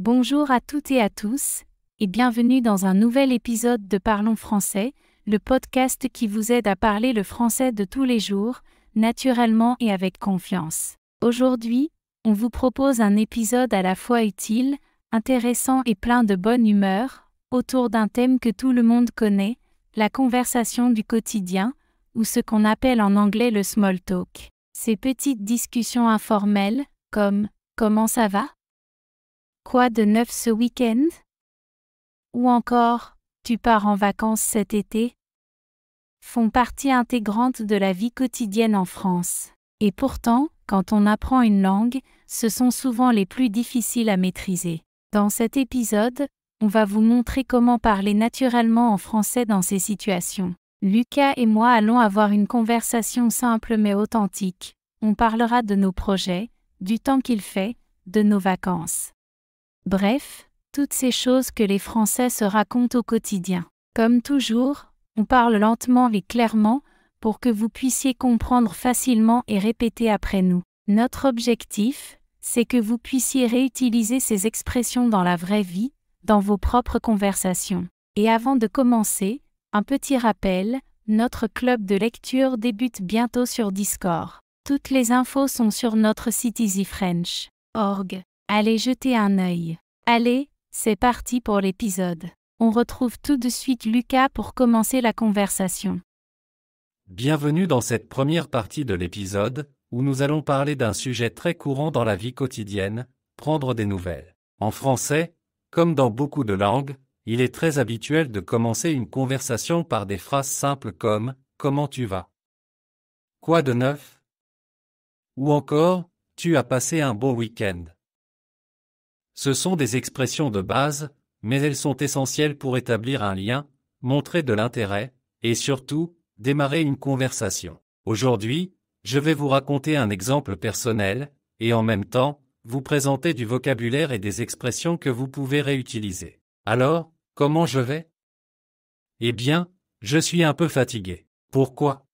Bonjour à toutes et à tous, et bienvenue dans un nouvel épisode de Parlons français, le podcast qui vous aide à parler le français de tous les jours, naturellement et avec confiance. Aujourd'hui, on vous propose un épisode à la fois utile, intéressant et plein de bonne humeur, autour d'un thème que tout le monde connaît, la conversation du quotidien, ou ce qu'on appelle en anglais le small talk. Ces petites discussions informelles, comme « Comment ça va ? Quoi de neuf ce week-end ? Ou encore « Tu pars en vacances cet été ?» font partie intégrante de la vie quotidienne en France. Et pourtant, quand on apprend une langue, ce sont souvent les plus difficiles à maîtriser. Dans cet épisode, on va vous montrer comment parler naturellement en français dans ces situations. Lucas et moi allons avoir une conversation simple mais authentique. On parlera de nos projets, du temps qu'il fait, de nos vacances. Bref, toutes ces choses que les Français se racontent au quotidien. Comme toujours, on parle lentement et clairement pour que vous puissiez comprendre facilement et répéter après nous. Notre objectif, c'est que vous puissiez réutiliser ces expressions dans la vraie vie, dans vos propres conversations. Et avant de commencer, un petit rappel, notre club de lecture débute bientôt sur Discord. Toutes les infos sont sur notre site easyfrench.org. Allez jeter un œil. Allez, c'est parti pour l'épisode. On retrouve tout de suite Lucas pour commencer la conversation. Bienvenue dans cette première partie de l'épisode, où nous allons parler d'un sujet très courant dans la vie quotidienne, prendre des nouvelles. En français, comme dans beaucoup de langues, il est très habituel de commencer une conversation par des phrases simples comme « Comment tu vas ? Quoi de neuf ? » Ou encore « Tu as passé un bon week-end ?» Ce sont des expressions de base, mais elles sont essentielles pour établir un lien, montrer de l'intérêt, et surtout, démarrer une conversation. Aujourd'hui, je vais vous raconter un exemple personnel, et en même temps, vous présenter du vocabulaire et des expressions que vous pouvez réutiliser. Alors, comment je vais ? Eh bien, je suis un peu fatigué. Pourquoi ?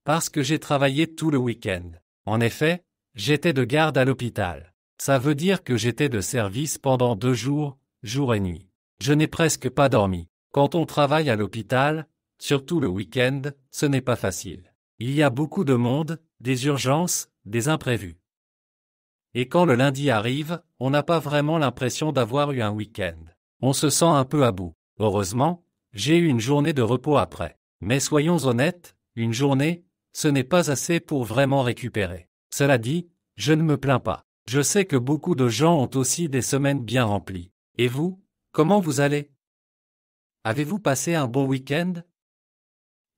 Parce que j'ai travaillé tout le week-end. En effet, j'étais de garde à l'hôpital. Ça veut dire que j'étais de service pendant 2 jours, jour et nuit. Je n'ai presque pas dormi. Quand on travaille à l'hôpital, surtout le week-end, ce n'est pas facile. Il y a beaucoup de monde, des urgences, des imprévus. Et quand le lundi arrive, on n'a pas vraiment l'impression d'avoir eu un week-end. On se sent un peu à bout. Heureusement, j'ai eu une journée de repos après. Mais soyons honnêtes, une journée, ce n'est pas assez pour vraiment récupérer. Cela dit, je ne me plains pas. Je sais que beaucoup de gens ont aussi des semaines bien remplies. Et vous, comment vous allez ? Avez-vous passé un bon week-end ?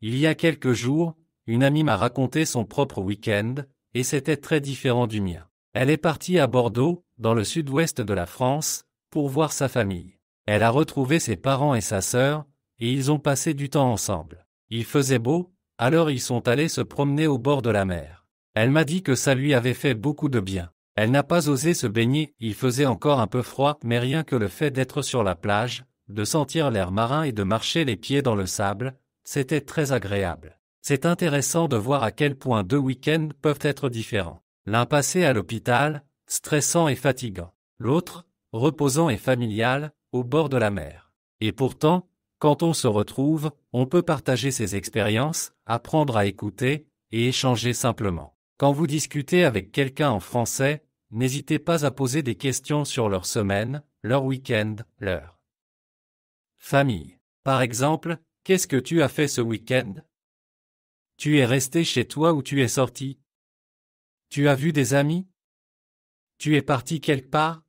Il y a quelques jours, une amie m'a raconté son propre week-end, et c'était très différent du mien. Elle est partie à Bordeaux, dans le sud-ouest de la France, pour voir sa famille. Elle a retrouvé ses parents et sa sœur, et ils ont passé du temps ensemble. Il faisait beau, alors ils sont allés se promener au bord de la mer. Elle m'a dit que ça lui avait fait beaucoup de bien. Elle n'a pas osé se baigner, il faisait encore un peu froid, mais rien que le fait d'être sur la plage, de sentir l'air marin et de marcher les pieds dans le sable, c'était très agréable. C'est intéressant de voir à quel point 2 week-ends peuvent être différents. L'un passé à l'hôpital, stressant et fatigant. L'autre, reposant et familial, au bord de la mer. Et pourtant, quand on se retrouve, on peut partager ses expériences, apprendre à écouter, et échanger simplement. Quand vous discutez avec quelqu'un en français, n'hésitez pas à poser des questions sur leur semaine, leur week-end, leur famille. Par exemple, qu'est-ce que tu as fait ce week-end ? Tu es resté chez toi ou tu es sorti ? Tu as vu des amis ? Tu es parti quelque part ?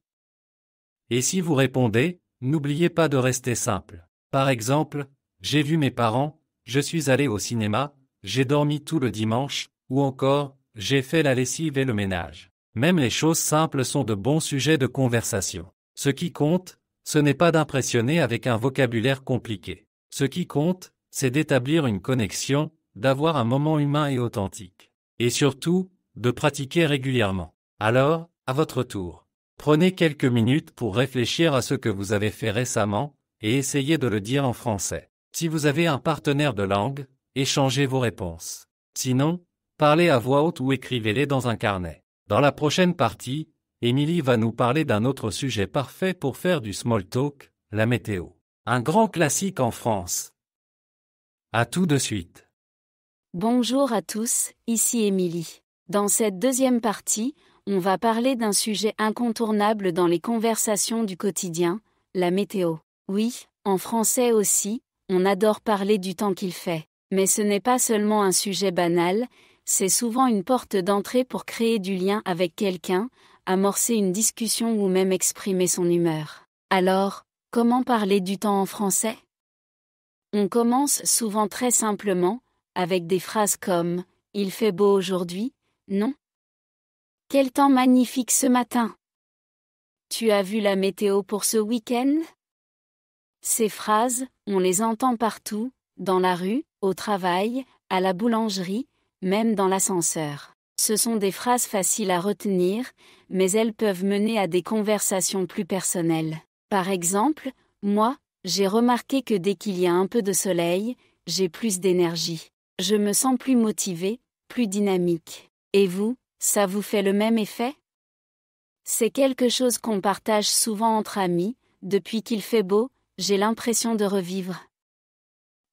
Et si vous répondez, n'oubliez pas de rester simple. Par exemple, j'ai vu mes parents, je suis allé au cinéma, j'ai dormi tout le dimanche, ou encore, j'ai fait la lessive et le ménage. Même les choses simples sont de bons sujets de conversation. Ce qui compte, ce n'est pas d'impressionner avec un vocabulaire compliqué. Ce qui compte, c'est d'établir une connexion, d'avoir un moment humain et authentique. Et surtout, de pratiquer régulièrement. Alors, à votre tour, prenez quelques minutes pour réfléchir à ce que vous avez fait récemment, et essayez de le dire en français. Si vous avez un partenaire de langue, échangez vos réponses. Sinon, parlez à voix haute ou écrivez-les dans un carnet. Dans la prochaine partie, Émilie va nous parler d'un autre sujet parfait pour faire du small talk, la météo. Un grand classique en France. À tout de suite. Bonjour à tous, ici Émilie. Dans cette deuxième partie, on va parler d'un sujet incontournable dans les conversations du quotidien, la météo. Oui, en français aussi, on adore parler du temps qu'il fait. Mais ce n'est pas seulement un sujet banal, c'est souvent une porte d'entrée pour créer du lien avec quelqu'un, amorcer une discussion ou même exprimer son humeur. Alors, comment parler du temps en français? On commence souvent très simplement, avec des phrases comme « Il fait beau aujourd'hui, non? Quel temps magnifique ce matin! Tu as vu la météo pour ce week-end? » Ces phrases, on les entend partout, dans la rue, au travail, à la boulangerie, même dans l'ascenseur. Ce sont des phrases faciles à retenir, mais elles peuvent mener à des conversations plus personnelles. Par exemple, moi, j'ai remarqué que dès qu'il y a un peu de soleil, j'ai plus d'énergie. Je me sens plus motivé, plus dynamique. Et vous, ça vous fait le même effet? C'est quelque chose qu'on partage souvent entre amis, depuis qu'il fait beau, j'ai l'impression de revivre.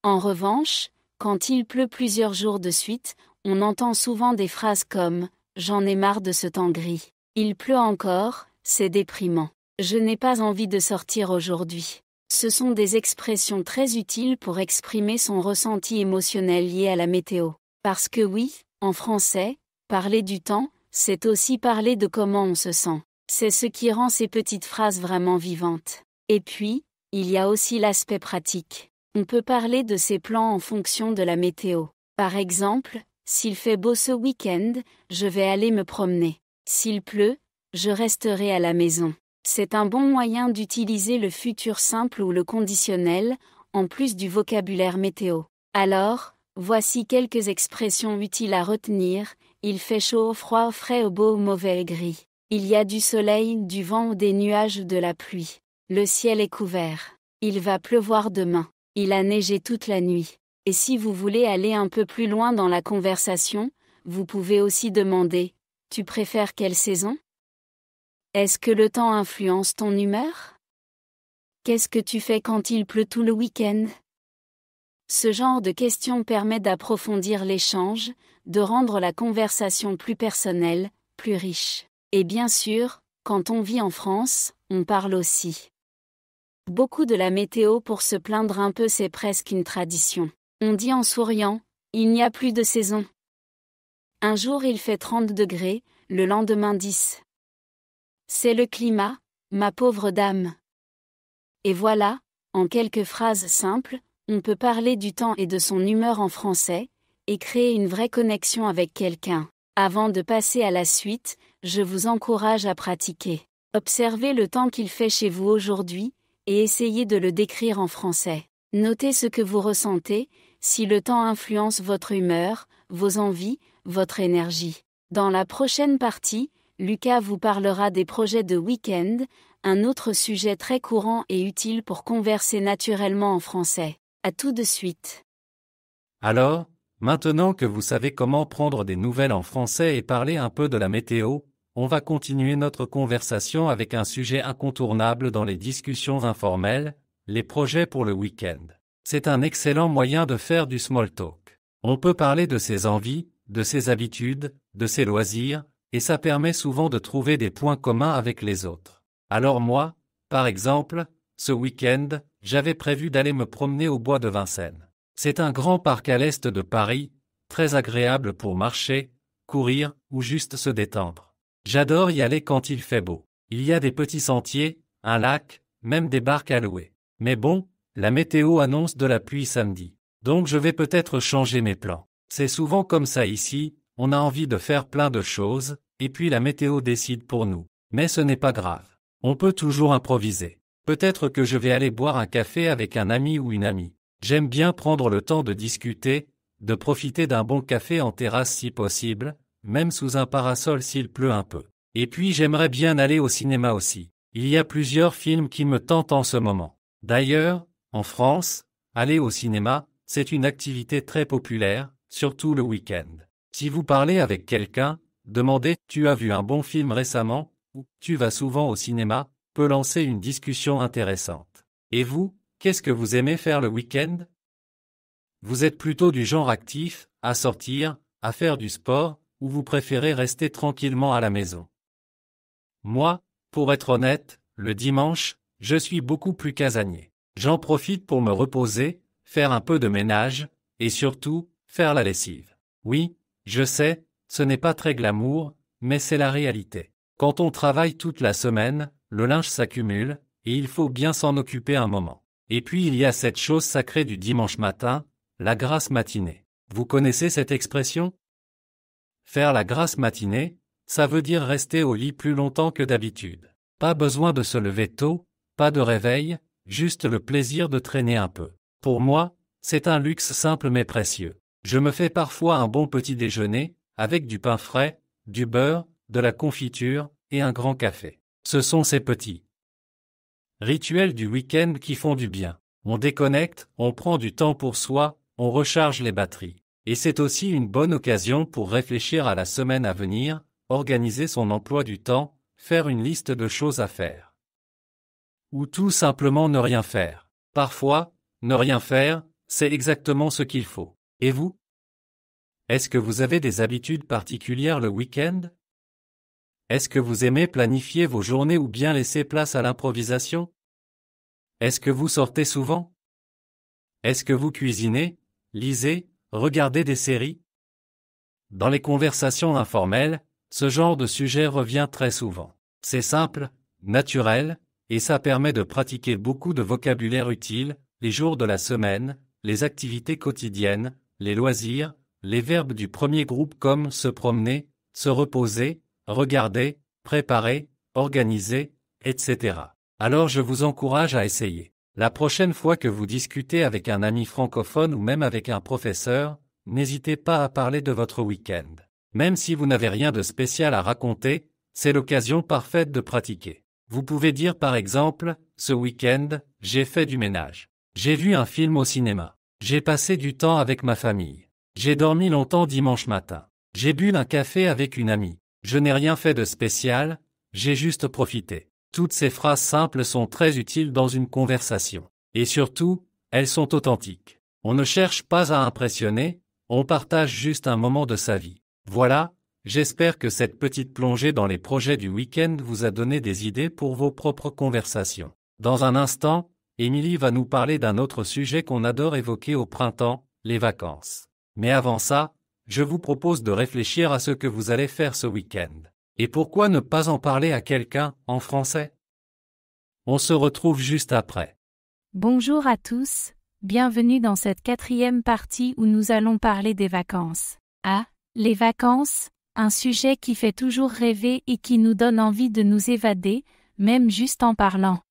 En revanche, quand il pleut plusieurs jours de suite, on entend souvent des phrases comme « J'en ai marre de ce temps gris. Il pleut encore, c'est déprimant. Je n'ai pas envie de sortir aujourd'hui. » Ce sont des expressions très utiles pour exprimer son ressenti émotionnel lié à la météo. Parce que oui, en français, parler du temps, c'est aussi parler de comment on se sent. C'est ce qui rend ces petites phrases vraiment vivantes. Et puis, il y a aussi l'aspect pratique. On peut parler de ses plans en fonction de la météo. Par exemple, s'il fait beau ce week-end, je vais aller me promener. S'il pleut, je resterai à la maison. C'est un bon moyen d'utiliser le futur simple ou le conditionnel, en plus du vocabulaire météo. Alors, voici quelques expressions utiles à retenir. Il fait chaud, au froid, au frais, au beau, au mauvais, au gris. Il y a du soleil, du vent ou des nuages ou de la pluie. Le ciel est couvert. Il va pleuvoir demain. Il a neigé toute la nuit. Et si vous voulez aller un peu plus loin dans la conversation, vous pouvez aussi demander « Tu préfères quelle saison ? Est-ce que le temps influence ton humeur? Qu'est-ce que tu fais quand il pleut tout le week-end? » Ce genre de questions permet d'approfondir l'échange, de rendre la conversation plus personnelle, plus riche. Et bien sûr, quand on vit en France, on parle aussi beaucoup de la météo pour se plaindre un peu, c'est presque une tradition. On dit en souriant, il n'y a plus de saison. Un jour il fait 30 degrés, le lendemain 10. C'est le climat, ma pauvre dame. Et voilà, en quelques phrases simples, on peut parler du temps et de son humeur en français, et créer une vraie connexion avec quelqu'un. Avant de passer à la suite, je vous encourage à pratiquer. Observez le temps qu'il fait chez vous aujourd'hui, et essayez de le décrire en français. Notez ce que vous ressentez, si le temps influence votre humeur, vos envies, votre énergie. Dans la prochaine partie, Lucas vous parlera des projets de week-end, un autre sujet très courant et utile pour converser naturellement en français. À tout de suite. Alors, maintenant que vous savez comment prendre des nouvelles en français et parler un peu de la météo, on va continuer notre conversation avec un sujet incontournable dans les discussions informelles, les projets pour le week-end. C'est un excellent moyen de faire du small talk. On peut parler de ses envies, de ses habitudes, de ses loisirs, et ça permet souvent de trouver des points communs avec les autres. Alors moi, par exemple, ce week-end, j'avais prévu d'aller me promener au bois de Vincennes. C'est un grand parc à l'est de Paris, très agréable pour marcher, courir ou juste se détendre. J'adore y aller quand il fait beau. Il y a des petits sentiers, un lac, même des barques à louer. Mais bon, la météo annonce de la pluie samedi. Donc je vais peut-être changer mes plans. C'est souvent comme ça ici, on a envie de faire plein de choses, et puis la météo décide pour nous. Mais ce n'est pas grave. On peut toujours improviser. Peut-être que je vais aller boire un café avec un ami ou une amie. J'aime bien prendre le temps de discuter, de profiter d'un bon café en terrasse si possible, même sous un parasol s'il pleut un peu. Et puis j'aimerais bien aller au cinéma aussi. Il y a plusieurs films qui me tentent en ce moment. D'ailleurs, en France, aller au cinéma, c'est une activité très populaire, surtout le week-end. Si vous parlez avec quelqu'un, demandez « Tu as vu un bon film récemment ?» ou tu vas souvent au cinéma, peut lancer une discussion intéressante. Et vous, qu'est-ce que vous aimez faire le week-end? Vous êtes plutôt du genre actif, à sortir, à faire du sport, ou vous préférez rester tranquillement à la maison? Moi, pour être honnête, le dimanche, je suis beaucoup plus casanier. J'en profite pour me reposer, faire un peu de ménage, et surtout, faire la lessive. Oui, je sais, ce n'est pas très glamour, mais c'est la réalité. Quand on travaille toute la semaine, le linge s'accumule, et il faut bien s'en occuper un moment. Et puis il y a cette chose sacrée du dimanche matin, la grasse matinée. Vous connaissez cette expression? Faire la grasse matinée, ça veut dire rester au lit plus longtemps que d'habitude. Pas besoin de se lever tôt, pas de réveil, juste le plaisir de traîner un peu. Pour moi, c'est un luxe simple mais précieux. Je me fais parfois un bon petit déjeuner, avec du pain frais, du beurre, de la confiture, et un grand café. Ce sont ces petits rituels du week-end qui font du bien. On déconnecte, on prend du temps pour soi, on recharge les batteries. Et c'est aussi une bonne occasion pour réfléchir à la semaine à venir, organiser son emploi du temps, faire une liste de choses à faire. Ou tout simplement ne rien faire. Parfois, ne rien faire, c'est exactement ce qu'il faut. Et vous? Est-ce que vous avez des habitudes particulières le week-end? Est-ce que vous aimez planifier vos journées ou bien laisser place à l'improvisation? Est-ce que vous sortez souvent? Est-ce que vous cuisinez, lisez, regardez des séries? Dans les conversations informelles, ce genre de sujet revient très souvent. C'est simple, naturel, et ça permet de pratiquer beaucoup de vocabulaire utile, les jours de la semaine, les activités quotidiennes, les loisirs, les verbes du premier groupe comme se promener, se reposer, regarder, préparer, organiser, etc. Alors je vous encourage à essayer. La prochaine fois que vous discutez avec un ami francophone ou même avec un professeur, n'hésitez pas à parler de votre week-end. Même si vous n'avez rien de spécial à raconter, c'est l'occasion parfaite de pratiquer. Vous pouvez dire par exemple, ce week-end, j'ai fait du ménage. J'ai vu un film au cinéma. J'ai passé du temps avec ma famille. J'ai dormi longtemps dimanche matin. J'ai bu un café avec une amie. Je n'ai rien fait de spécial, j'ai juste profité. Toutes ces phrases simples sont très utiles dans une conversation. Et surtout, elles sont authentiques. On ne cherche pas à impressionner, on partage juste un moment de sa vie. Voilà, j'espère que cette petite plongée dans les projets du week-end vous a donné des idées pour vos propres conversations. Dans un instant, Émilie va nous parler d'un autre sujet qu'on adore évoquer au printemps, les vacances. Mais avant ça, je vous propose de réfléchir à ce que vous allez faire ce week-end. Et pourquoi ne pas en parler à quelqu'un, en français? On se retrouve juste après. Bonjour à tous, bienvenue dans cette 4e partie où nous allons parler des vacances. Ah, les vacances, un sujet qui fait toujours rêver et qui nous donne envie de nous évader, même juste en parlant.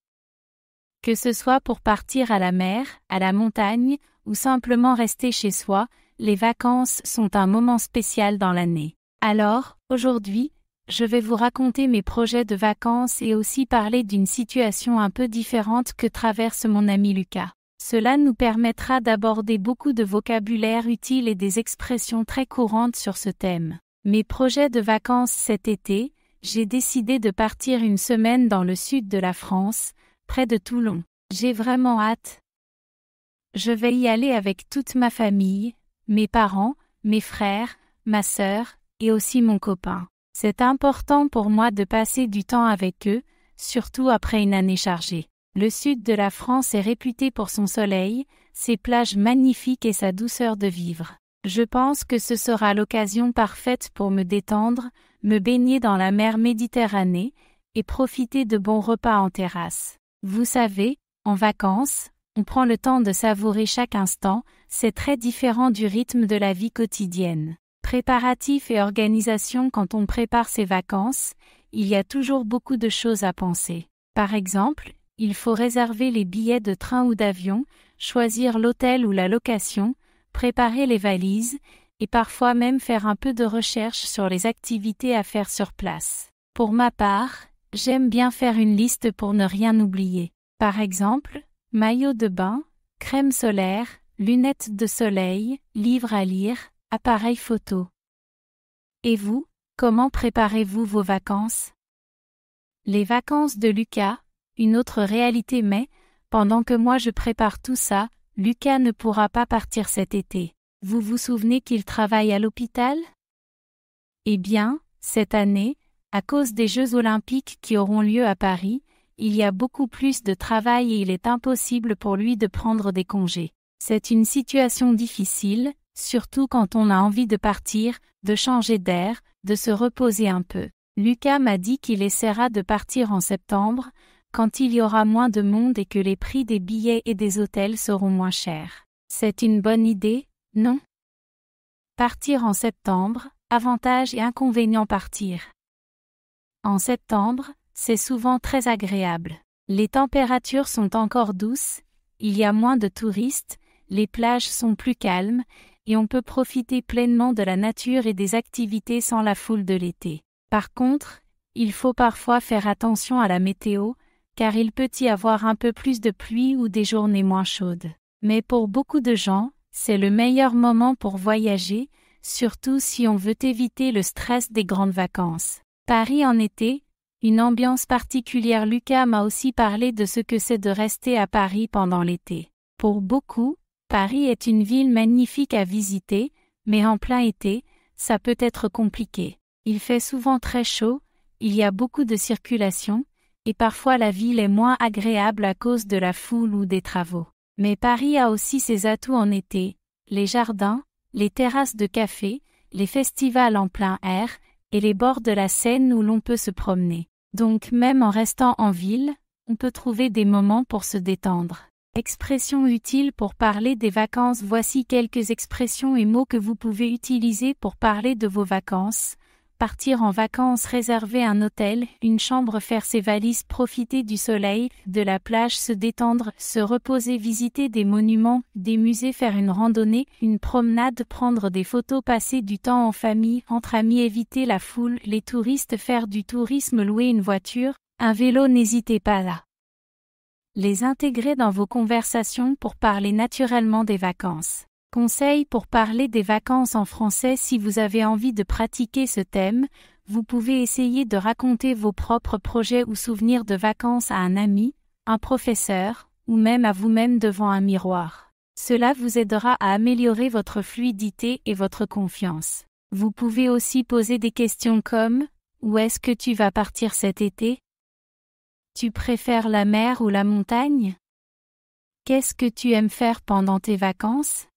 Que ce soit pour partir à la mer, à la montagne, ou simplement rester chez soi, les vacances sont un moment spécial dans l'année. Alors, aujourd'hui, je vais vous raconter mes projets de vacances et aussi parler d'une situation un peu différente que traverse mon ami Lucas. Cela nous permettra d'aborder beaucoup de vocabulaire utile et des expressions très courantes sur ce thème. Mes projets de vacances cet été, j'ai décidé de partir une semaine dans le sud de la France, près de Toulon. J'ai vraiment hâte. Je vais y aller avec toute ma famille, mes parents, mes frères, ma sœur, et aussi mon copain. C'est important pour moi de passer du temps avec eux, surtout après une année chargée. Le sud de la France est réputé pour son soleil, ses plages magnifiques et sa douceur de vivre. Je pense que ce sera l'occasion parfaite pour me détendre, me baigner dans la mer Méditerranée, et profiter de bons repas en terrasse. Vous savez, en vacances, on prend le temps de savourer chaque instant, c'est très différent du rythme de la vie quotidienne. Préparatifs et organisation. Quand on prépare ses vacances, il y a toujours beaucoup de choses à penser. Par exemple, il faut réserver les billets de train ou d'avion, choisir l'hôtel ou la location, préparer les valises, et parfois même faire un peu de recherche sur les activités à faire sur place. Pour ma part, j'aime bien faire une liste pour ne rien oublier. Par exemple, maillot de bain, crème solaire, lunettes de soleil, livre à lire, appareil photo. Et vous, comment préparez-vous vos vacances? Les vacances de Lucas, une autre réalité mais, pendant que moi je prépare tout ça, Lucas ne pourra pas partir cet été. Vous vous souvenez qu'il travaille à l'hôpital? Eh bien, cette année, à cause des Jeux Olympiques qui auront lieu à Paris, il y a beaucoup plus de travail et il est impossible pour lui de prendre des congés. C'est une situation difficile, surtout quand on a envie de partir, de changer d'air, de se reposer un peu. Lucas m'a dit qu'il essaiera de partir en septembre, quand il y aura moins de monde et que les prix des billets et des hôtels seront moins chers. C'est une bonne idée, non? Partir en septembre, avantages et inconvénients partir. En septembre, c'est souvent très agréable. Les températures sont encore douces, il y a moins de touristes, les plages sont plus calmes, et on peut profiter pleinement de la nature et des activités sans la foule de l'été. Par contre, il faut parfois faire attention à la météo, car il peut y avoir un peu plus de pluie ou des journées moins chaudes. Mais pour beaucoup de gens, c'est le meilleur moment pour voyager, surtout si on veut éviter le stress des grandes vacances. Paris en été, une ambiance particulière. Lucas m'a aussi parlé de ce que c'est de rester à Paris pendant l'été. Pour beaucoup, Paris est une ville magnifique à visiter, mais en plein été, ça peut être compliqué. Il fait souvent très chaud, il y a beaucoup de circulation, et parfois la ville est moins agréable à cause de la foule ou des travaux. Mais Paris a aussi ses atouts en été, les jardins, les terrasses de café, les festivals en plein air, et les bords de la Seine où l'on peut se promener. Donc même en restant en ville, on peut trouver des moments pour se détendre. Expressions utiles pour parler des vacances. Voici quelques expressions et mots que vous pouvez utiliser pour parler de vos vacances. Partir en vacances, réserver un hôtel, une chambre, faire ses valises, profiter du soleil, de la plage, se détendre, se reposer, visiter des monuments, des musées, faire une randonnée, une promenade, prendre des photos, passer du temps en famille, entre amis, éviter la foule, les touristes, faire du tourisme, louer une voiture, un vélo. N'hésitez pas là. Les intégrer dans vos conversations pour parler naturellement des vacances. Conseils pour parler des vacances en français. Si vous avez envie de pratiquer ce thème, vous pouvez essayer de raconter vos propres projets ou souvenirs de vacances à un ami, un professeur, ou même à vous-même devant un miroir. Cela vous aidera à améliorer votre fluidité et votre confiance. Vous pouvez aussi poser des questions comme « Où est-ce que tu vas partir cet été ? Tu préfères la mer ou la montagne ? Qu'est-ce que tu aimes faire pendant tes vacances ?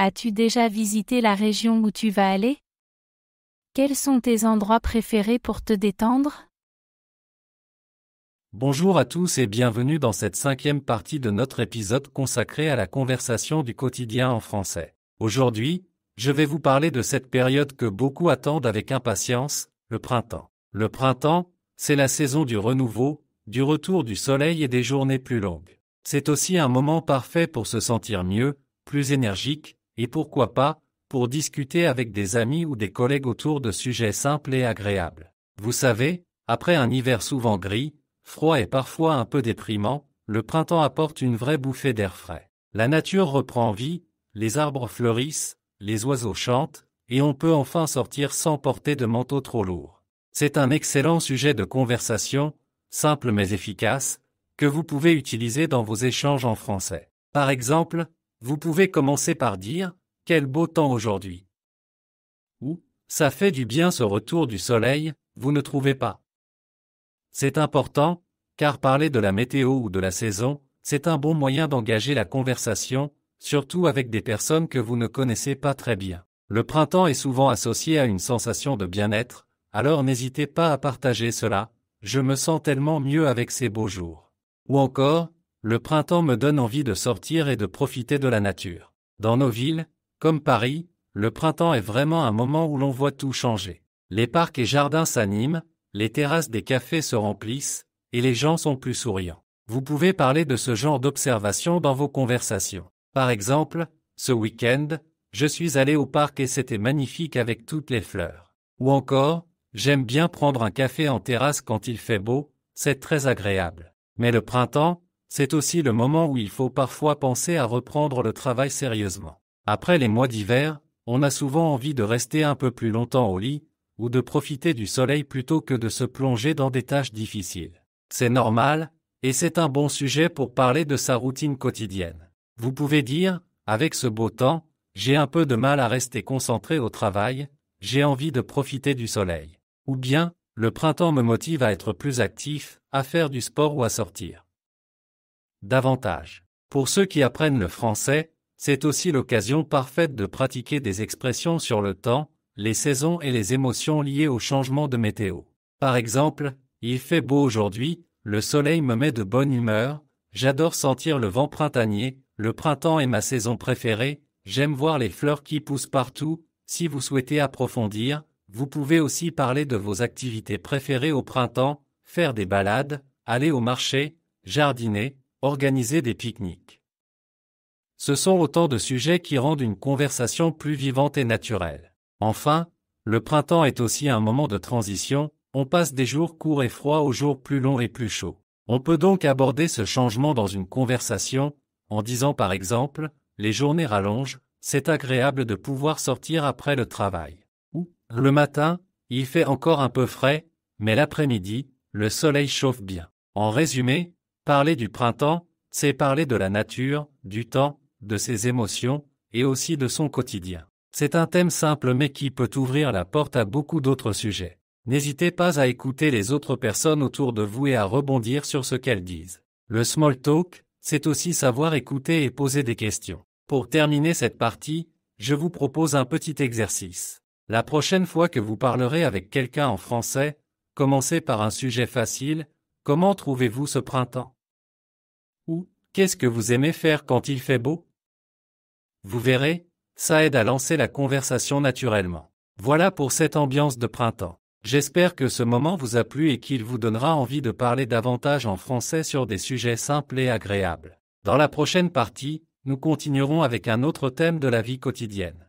As-tu déjà visité la région où tu vas aller ? Quels sont tes endroits préférés pour te détendre ? Bonjour à tous et bienvenue dans cette 5e partie de notre épisode consacré à la conversation du quotidien en français. Aujourd'hui, je vais vous parler de cette période que beaucoup attendent avec impatience, le printemps. Le printemps, c'est la saison du renouveau, du retour du soleil et des journées plus longues. C'est aussi un moment parfait pour se sentir mieux, plus énergique, et pourquoi pas, pour discuter avec des amis ou des collègues autour de sujets simples et agréables. Vous savez, après un hiver souvent gris, froid et parfois un peu déprimant, le printemps apporte une vraie bouffée d'air frais. La nature reprend vie, les arbres fleurissent, les oiseaux chantent, et on peut enfin sortir sans porter de manteau trop lourd. C'est un excellent sujet de conversation, simple mais efficace, que vous pouvez utiliser dans vos échanges en français. Par exemple, vous pouvez commencer par dire « Quel beau temps aujourd'hui » ou « Ça fait du bien ce retour du soleil, vous ne trouvez pas ?» C'est important, car parler de la météo ou de la saison, c'est un bon moyen d'engager la conversation, surtout avec des personnes que vous ne connaissez pas très bien. Le printemps est souvent associé à une sensation de bien-être, alors n'hésitez pas à partager cela, je me sens tellement mieux avec ces beaux jours. Ou encore, le printemps me donne envie de sortir et de profiter de la nature. Dans nos villes, comme Paris, le printemps est vraiment un moment où l'on voit tout changer. Les parcs et jardins s'animent, les terrasses des cafés se remplissent, et les gens sont plus souriants. Vous pouvez parler de ce genre d'observation dans vos conversations. Par exemple, ce week-end, je suis allé au parc et c'était magnifique avec toutes les fleurs. Ou encore, j'aime bien prendre un café en terrasse quand il fait beau, c'est très agréable. Mais le printemps, c'est aussi le moment où il faut parfois penser à reprendre le travail sérieusement. Après les mois d'hiver, on a souvent envie de rester un peu plus longtemps au lit, ou de profiter du soleil plutôt que de se plonger dans des tâches difficiles. C'est normal, et c'est un bon sujet pour parler de sa routine quotidienne. Vous pouvez dire, avec ce beau temps, j'ai un peu de mal à rester concentré au travail, j'ai envie de profiter du soleil. Ou bien, le printemps me motive à être plus actif, à faire du sport ou à sortir davantage. Pour ceux qui apprennent le français, c'est aussi l'occasion parfaite de pratiquer des expressions sur le temps, les saisons et les émotions liées au changement de météo. Par exemple, il fait beau aujourd'hui, le soleil me met de bonne humeur, j'adore sentir le vent printanier, le printemps est ma saison préférée, j'aime voir les fleurs qui poussent partout. Si vous souhaitez approfondir, vous pouvez aussi parler de vos activités préférées au printemps, faire des balades, aller au marché, jardiner, organiser des pique-niques. Ce sont autant de sujets qui rendent une conversation plus vivante et naturelle. Enfin, le printemps est aussi un moment de transition, on passe des jours courts et froids aux jours plus longs et plus chauds. On peut donc aborder ce changement dans une conversation, en disant par exemple, les journées rallongent, c'est agréable de pouvoir sortir après le travail. Ou, le matin, il fait encore un peu frais, mais l'après-midi, le soleil chauffe bien. En résumé, parler du printemps, c'est parler de la nature, du temps, de ses émotions, et aussi de son quotidien. C'est un thème simple mais qui peut ouvrir la porte à beaucoup d'autres sujets. N'hésitez pas à écouter les autres personnes autour de vous et à rebondir sur ce qu'elles disent. Le small talk, c'est aussi savoir écouter et poser des questions. Pour terminer cette partie, je vous propose un petit exercice. La prochaine fois que vous parlerez avec quelqu'un en français, commencez par un sujet facile. Comment trouvez-vous ce printemps? Ou, qu'est-ce que vous aimez faire quand il fait beau? Vous verrez, ça aide à lancer la conversation naturellement. Voilà pour cette ambiance de printemps. J'espère que ce moment vous a plu et qu'il vous donnera envie de parler davantage en français sur des sujets simples et agréables. Dans la prochaine partie, nous continuerons avec un autre thème de la vie quotidienne.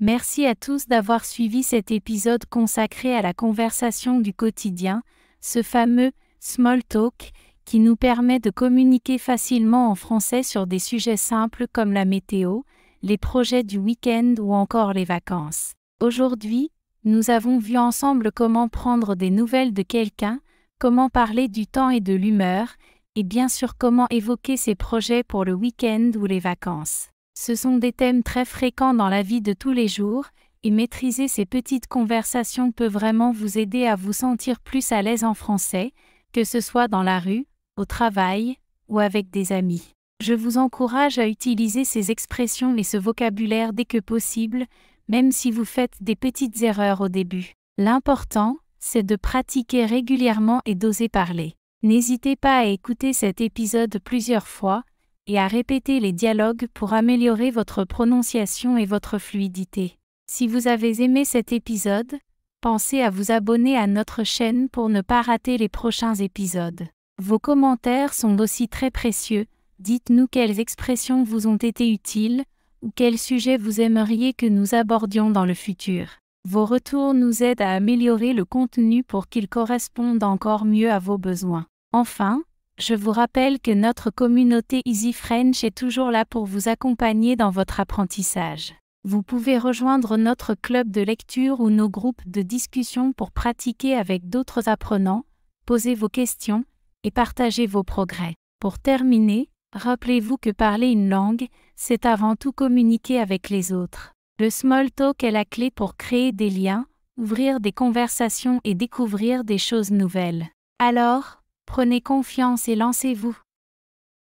Merci à tous d'avoir suivi cet épisode consacré à la conversation du quotidien, ce fameux « small talk » qui nous permet de communiquer facilement en français sur des sujets simples comme la météo, les projets du week-end ou encore les vacances. Aujourd'hui, nous avons vu ensemble comment prendre des nouvelles de quelqu'un, comment parler du temps et de l'humeur, et bien sûr comment évoquer ses projets pour le week-end ou les vacances. Ce sont des thèmes très fréquents dans la vie de tous les jours, et maîtriser ces petites conversations peut vraiment vous aider à vous sentir plus à l'aise en français, que ce soit dans la rue, au travail, ou avec des amis. Je vous encourage à utiliser ces expressions et ce vocabulaire dès que possible, même si vous faites des petites erreurs au début. L'important, c'est de pratiquer régulièrement et d'oser parler. N'hésitez pas à écouter cet épisode plusieurs fois, et à répéter les dialogues pour améliorer votre prononciation et votre fluidité. Si vous avez aimé cet épisode, pensez à vous abonner à notre chaîne pour ne pas rater les prochains épisodes. Vos commentaires sont aussi très précieux, dites-nous quelles expressions vous ont été utiles, ou quels sujets vous aimeriez que nous abordions dans le futur. Vos retours nous aident à améliorer le contenu pour qu'il corresponde encore mieux à vos besoins. Enfin, je vous rappelle que notre communauté Easy French est toujours là pour vous accompagner dans votre apprentissage. Vous pouvez rejoindre notre club de lecture ou nos groupes de discussion pour pratiquer avec d'autres apprenants, poser vos questions et partager vos progrès. Pour terminer, rappelez-vous que parler une langue, c'est avant tout communiquer avec les autres. Le small talk est la clé pour créer des liens, ouvrir des conversations et découvrir des choses nouvelles. Alors, prenez confiance et lancez-vous.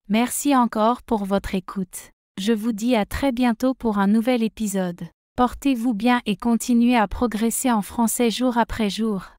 Merci encore pour votre écoute. Je vous dis à très bientôt pour un nouvel épisode. Portez-vous bien et continuez à progresser en français jour après jour.